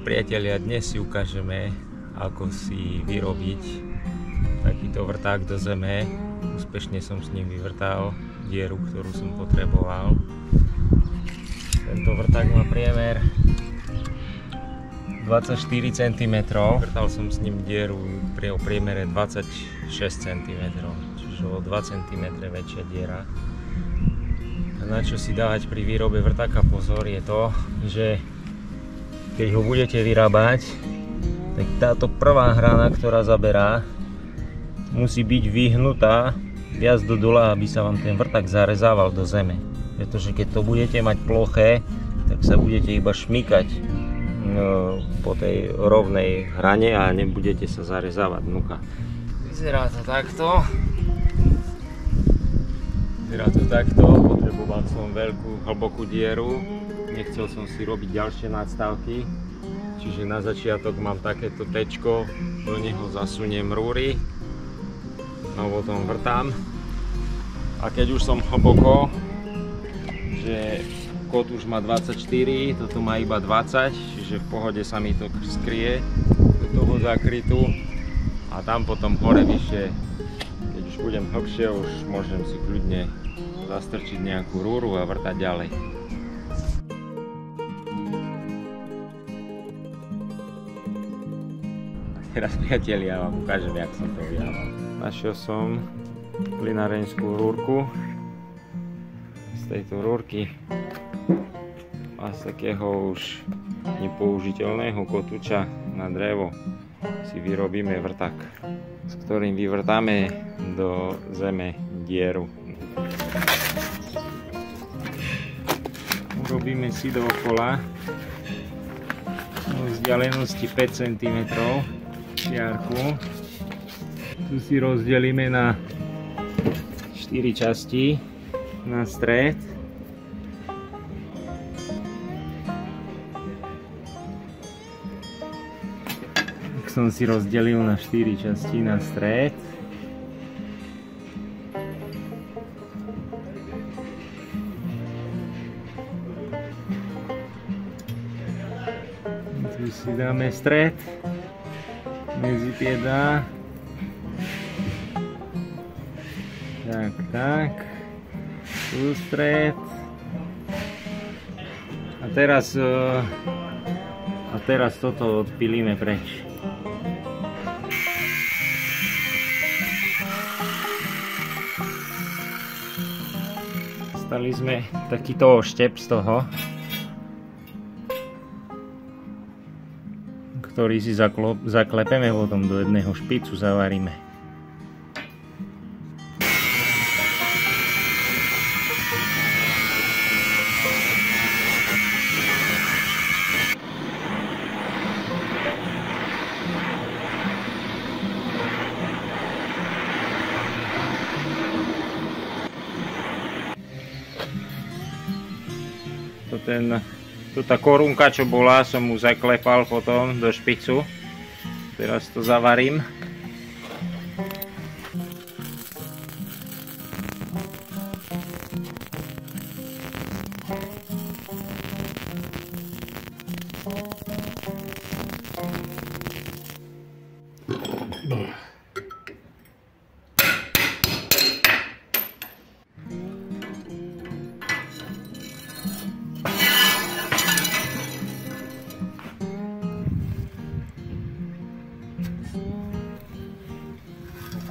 Priatelia, dnes si ukážeme, ako si vyrobiť takýto vrták do zeme. Úspešne som s ním vyvrtal dieru, ktorú som potreboval. Tento vrták má priemer 24 cm. Vrtal som s ním dieru pri priemere 26 cm, čiže o 2 cm väčšia diera. A na čo si dávať pri výrobe vrtáka pozor je to, že keď ho budete vyrábať, tak táto prvá hrana, ktorá zaberá, musí byť vyhnutá viac do dola, aby sa vám ten vrták zarezával do zeme. Pretože keď to budete mať ploché, tak sa budete iba šmykať po tej rovnej hrane a nebudete sa zarezávať dnuka. Vyzerá to takto. Potreboval som veľkú, hlbokú dieru. Nechcel som si robiť ďalšie nadstavky. Čiže na začiatok mám takéto tečko, do neho zasuniem rúry. No potom vrtám. A keď už som hlboko, že kód už má 24, toto má iba 20, čiže v pohode sa mi to skrie do toho zakrytu. A tam potom hore vyššie, keď už budem hlbšie, už môžem si kľudne zastrčiť nejakú rúru a vrtať ďalej. Teraz, priatelia, vám ukážem, jak som to vyrábal. Našiel som plynárenskú rúrku. Z tejto rúrky a z takého už nepoužiteľného kotúča na drevo si vyrobíme vrták, s ktorým vyvrtáme do zeme dieru. Urobíme si dookola v vzdialenosti 5 cm čiarku. Tu si rozdelíme na 4 časti na stred. Tak som si rozdelil na 4 časti na stred. Tu si dáme stred medzi tie dá. Tak. Tu stred. A teraz toto odpilíme preč. Stali sme takýto oštep z toho, ktorý si zaklepeme, potom do jedného špicu zavaríme. Tá korunka, čo bola, som mu zaklepal potom do špicu. Teraz to zavarím.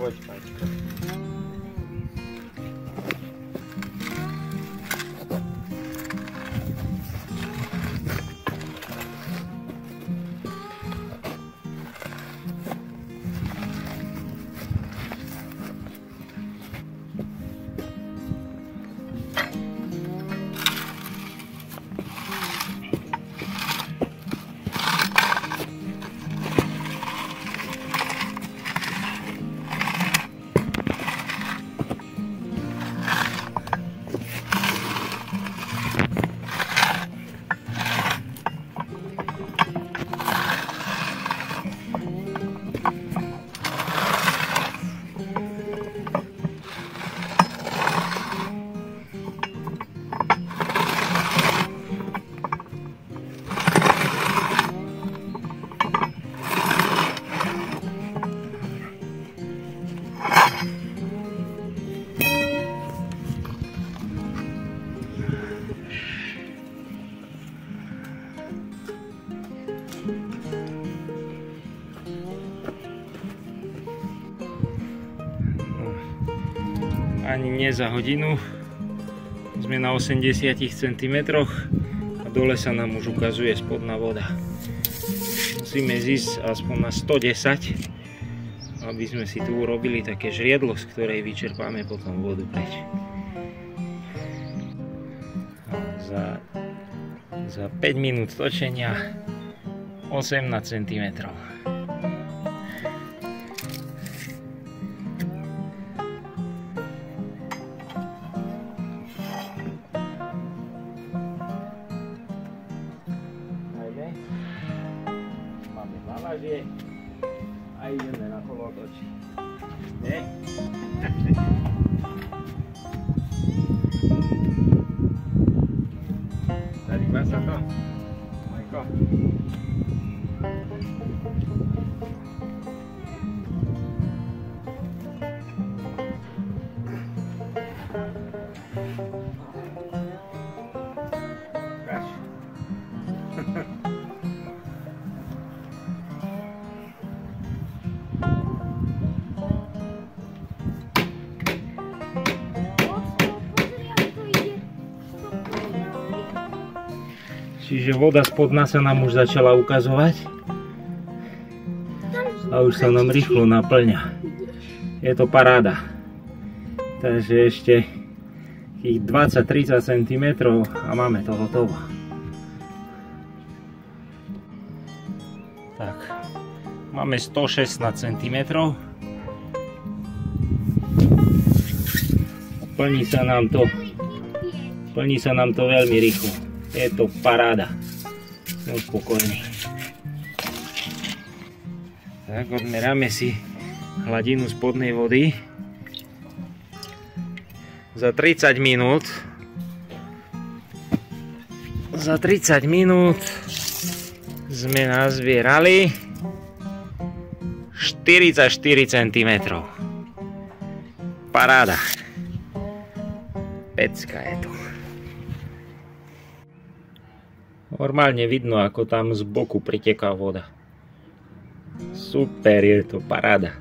Poď, Paťka. Ani nie za hodinu. Sme na 80 cm a dole sa nám už ukazuje spodná voda. Musíme zísť aspoň na 110, aby sme si tu urobili také žriedlo, z ktorej vyčerpáme potom vodu preč. Za 5 minút točenia 18 cm. Máme závažie a ideme na kolotoč. Nie? Zarýba sa to? Majko. Ukáž. Čiže voda spodná sa nám už začala ukazovať a už sa nám rýchlo naplňa. Je to paráda. Takže ešte tých 20-30 cm a máme to hotovo. Tak, máme 116 cm. Plní sa nám to veľmi rýchlo. Je to paráda. Som spokojný. Tak, odmeráme si hladinu spodnej vody. Za 30 minút sme nazbierali 44 cm. Paráda. Pecka je to. Normálne vidno, ako tam z boku priteká voda. Super, je to paráda.